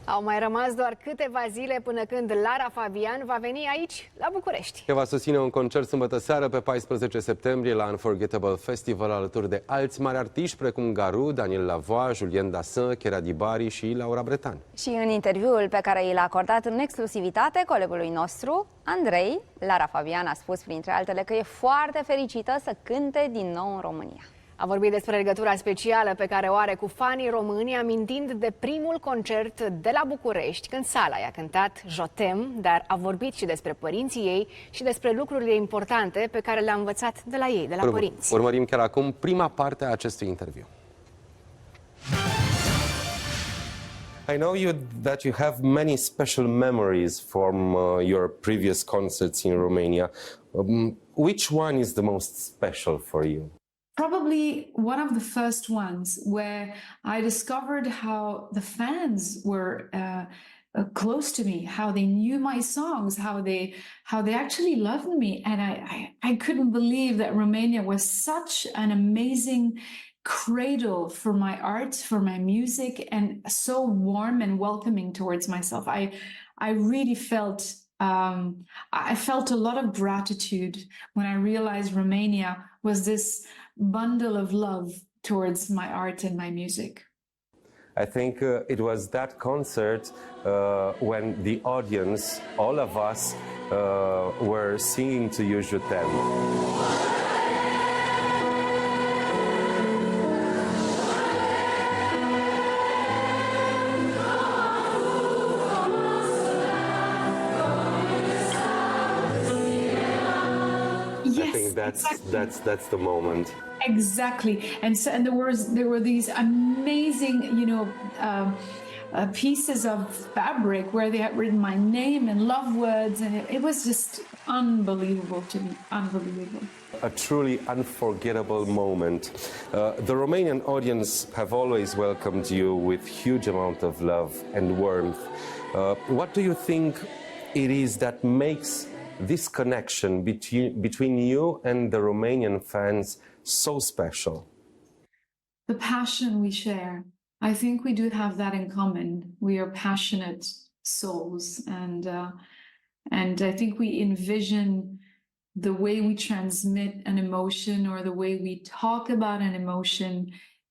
Au mai rămas doar câteva zile până când Lara Fabian va veni aici, la București. Ea va susține un concert sâmbătă seară pe 14 septembrie la Unforgettable Festival alături de alți mari artiști precum Garu, Daniel Lavoie, Julien Dassin, Chiara Dibari și Laura Bretan. Și în interviul pe care i l-a acordat în exclusivitate colegului nostru, Andrei, Lara Fabian a spus printre altele că e foarte fericită să cânte din nou în România. A vorbit despre legătura specială pe care o are cu fanii români, amintind de primul concert de la București, când sala i-a cântat Je t'aime, dar a vorbit și despre părinții ei și despre lucrurile importante pe care le-a învățat de la ei, de la părinți. Urmărim chiar acum prima parte a acestui interviu. I know that you have many special memories from your previous concerts in Romania. Which one is the most special for you? Probably one of the first ones where I discovered how the fans were close to me, how they knew my songs, how they actually loved me, and I couldn't believe that Romania was such an amazing cradle for my art, for my music, and so warm and welcoming towards myself. I really felt I felt a lot of gratitude when I realized Romania was this bundle of love towards my art and my music. I think it was that concert when the audience, all of us, were singing to you Je t'aime. That's the moment. Exactly, and there were these amazing, pieces of fabric where they had written my name and love words, and it was just unbelievable to me, unbelievable. A truly unforgettable moment. The Romanian audience have always welcomed you with huge amount of love and warmth. What do you think it is that makes this connection between you and the Romanian fans so special? The passion we share. I think we do have that in common. We are passionate souls, and I think we envision the way we transmit an emotion or the way we talk about an emotion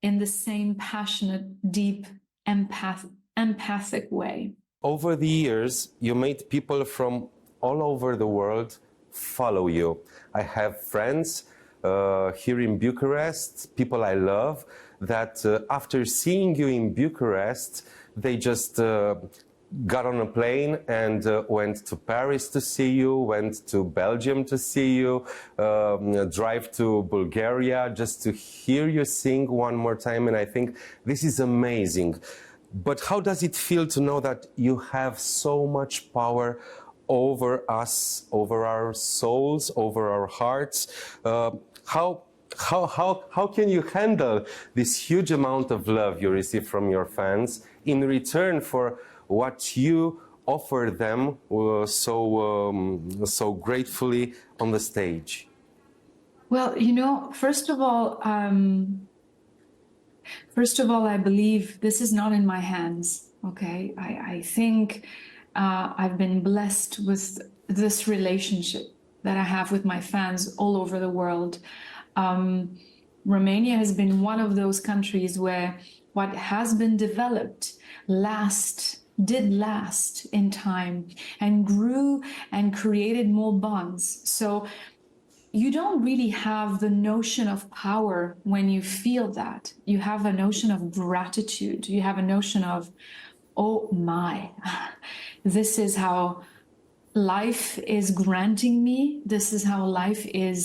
in the same passionate, deep, empathic way. Over the years, you made people from all over the world follow you. I have friends here in Bucharest, people I love, that after seeing you in Bucharest, they just got on a plane and went to Paris to see you, went to Belgium to see you, drive to Bulgaria just to hear you sing one more time. And I think this is amazing. But how does it feel to know that you have so much power over us, over our souls, over our hearts? How can you handle this huge amount of love you receive from your fans in return for what you offer them so gratefully on the stage? Well, first of all, I believe this is not in my hands. Okay, I think I've been blessed with this relationship that I have with my fans all over the world. Romania has been one of those countries where what has been developed did last in time and grew and created more bonds. So you don't really have the notion of power when you feel that. You have a notion of gratitude. You have a notion of, oh my, this is how life is granting me. This is how life is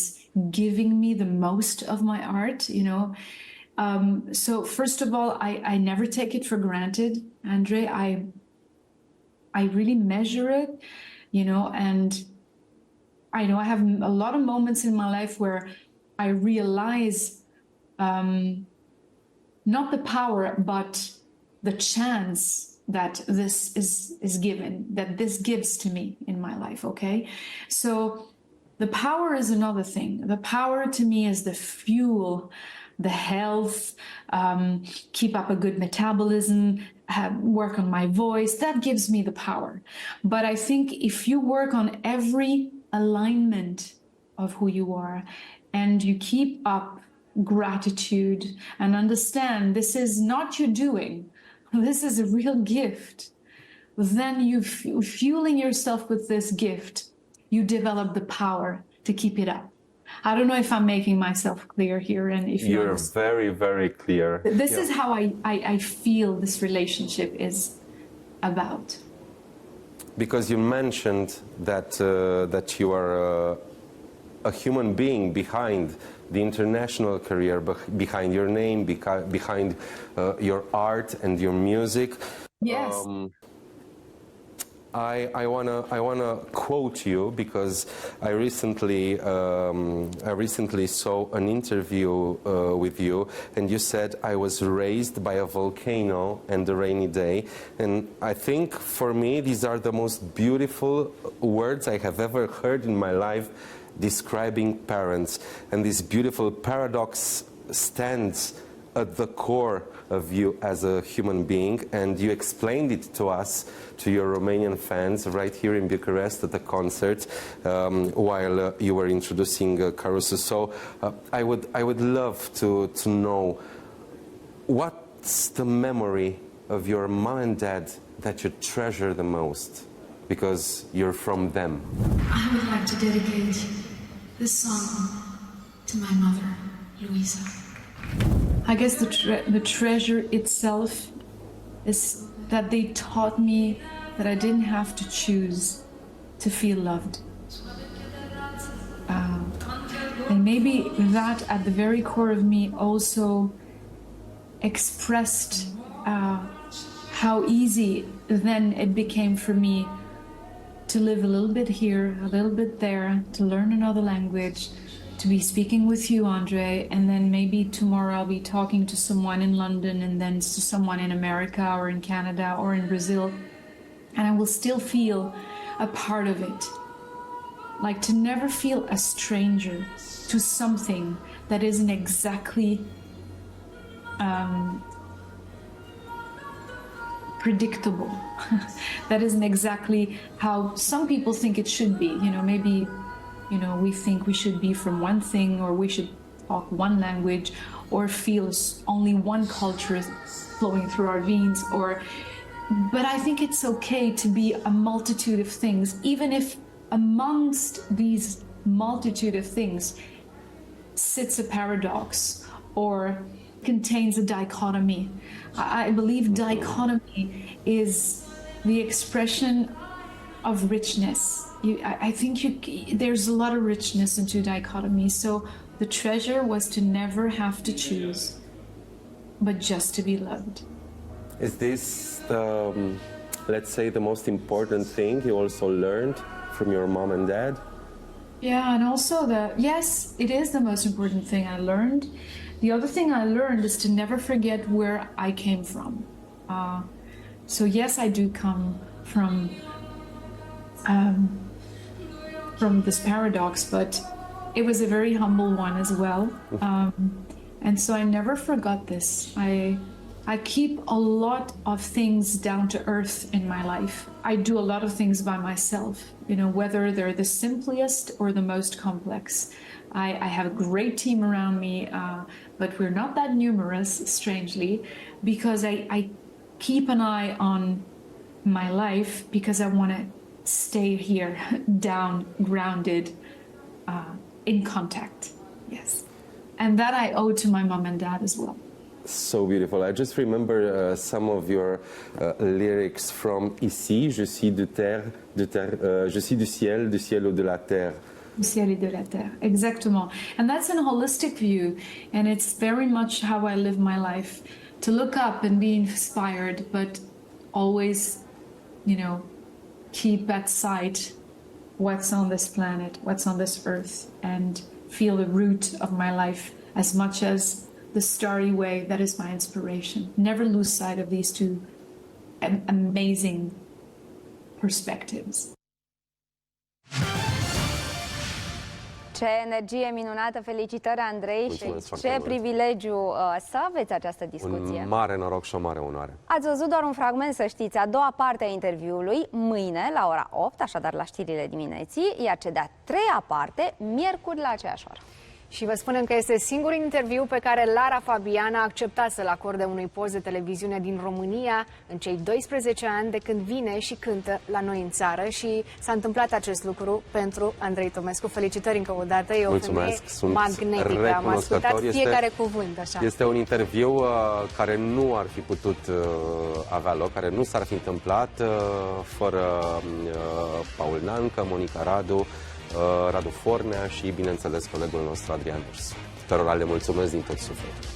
giving me the most of my art, So first of all, I never take it for granted, Andrei. I really measure it, and I know I have a lot of moments in my life where I realize not the power, but the chance that this is given, that this gives to me in my life, okay? So the power is another thing. The power to me is the fuel the health, keep up a good metabolism, work on my voice. That gives me the power. But I think if you work on every alignment of who you are and you keep up gratitude and understand this is not you doing, this is a real gift, then you fueling yourself with this gift, you develop the power to keep it up. I don't know if I'm making myself clear here, and if you're very, very clear. This is how I feel this relationship is about. Because you mentioned that that you are a human being behind the international career, behind your name, behind your art and your music. Yes. I wanna quote you because I recently saw an interview with you, and you said, "I was raised by a volcano and a rainy day," and I think for me these are the most beautiful words I have ever heard in my life describing parents, and this beautiful paradox stands at the core of you as a human being, and you explained it to us, to your Romanian fans, right here in Bucharest at the concert, while you were introducing Caruso. So I would love to know what's the memory of your mom and dad that you treasure the most, because you're from them. I would like to dedicate this song to my mother, Luisa. I guess the treasure itself is that they taught me that I didn't have to choose to feel loved. And maybe that at the very core of me also expressed how easy then it became for me to live a little bit here, a little bit there, to learn another language, to be speaking with you, Andrei, and then maybe tomorrow I'll be talking to someone in London, and then to someone in America or in Canada or in Brazil, and I will still feel a part of it. Like to never feel a stranger to something that isn't exactly predictable, that isn't exactly how some people think it should be. You know, maybe we think we should be from one thing, or we should talk one language, or feel only one culture flowing through our veins, but I think it's okay to be a multitude of things, even if amongst these multitude of things sits a paradox or contains a dichotomy. I believe dichotomy is the expression of richness. I think there's a lot of richness into dichotomy. So the treasure was to never have to choose, but just to be loved. Is this, let's say, the most important thing you also learned from your mom and dad? Yeah, and also yes, it is the most important thing I learned. The other thing I learned is to never forget where I came from. So yes, I do come from this paradox, but it was a very humble one as well. And so I never forgot this. I keep a lot of things down to earth in my life. I do a lot of things by myself, whether they're the simplest or the most complex. I have a great team around me, but we're not that numerous, strangely, because I keep an eye on my life, because I want to stay here, down, grounded, in contact. Yes. And that I owe to my mom and dad as well. So beautiful. I just remember some of your lyrics from Ici, je suis de terre, je suis du ciel ou de la terre. Du ciel et de la terre, exactement. And that's a holistic view, and it's very much how I live my life. To look up and be inspired, but always, keep at sight what's on this planet, what's on this earth, and feel the root of my life as much as the starry way that is my inspiration. Never lose sight of these two amazing perspectives. Ce energie minunată! Felicitări, Andrei, Mulțumesc și foarte ce mult. privilegiu să aveți această discuție. Un mare noroc și o mare onoare. Ați văzut doar un fragment, să știți, a doua parte a interviului, mâine la ora 8, așadar la știrile dimineții, iar cea de-a treia parte, miercuri la aceeași oră. Și vă spunem că este singurul interviu pe care Lara Fabian a acceptat să-l acorde unui post de televiziune din România în cei 12 ani de când vine și cântă la noi în țară și s-a întâmplat acest lucru pentru Andrei Tomescu. Felicitări încă o dată, e o Mulțumesc, sunt magnetică, am recunoscător. ascultat fiecare cuvânt așa. Este un interviu care nu ar fi putut avea loc, care nu s-ar fi întâmplat fără Paul Nancă, Monica Radu, Radu Fornea și, bineînțeles, colegul nostru Adrian Ursu, cărora le mulțumesc din tot sufletul.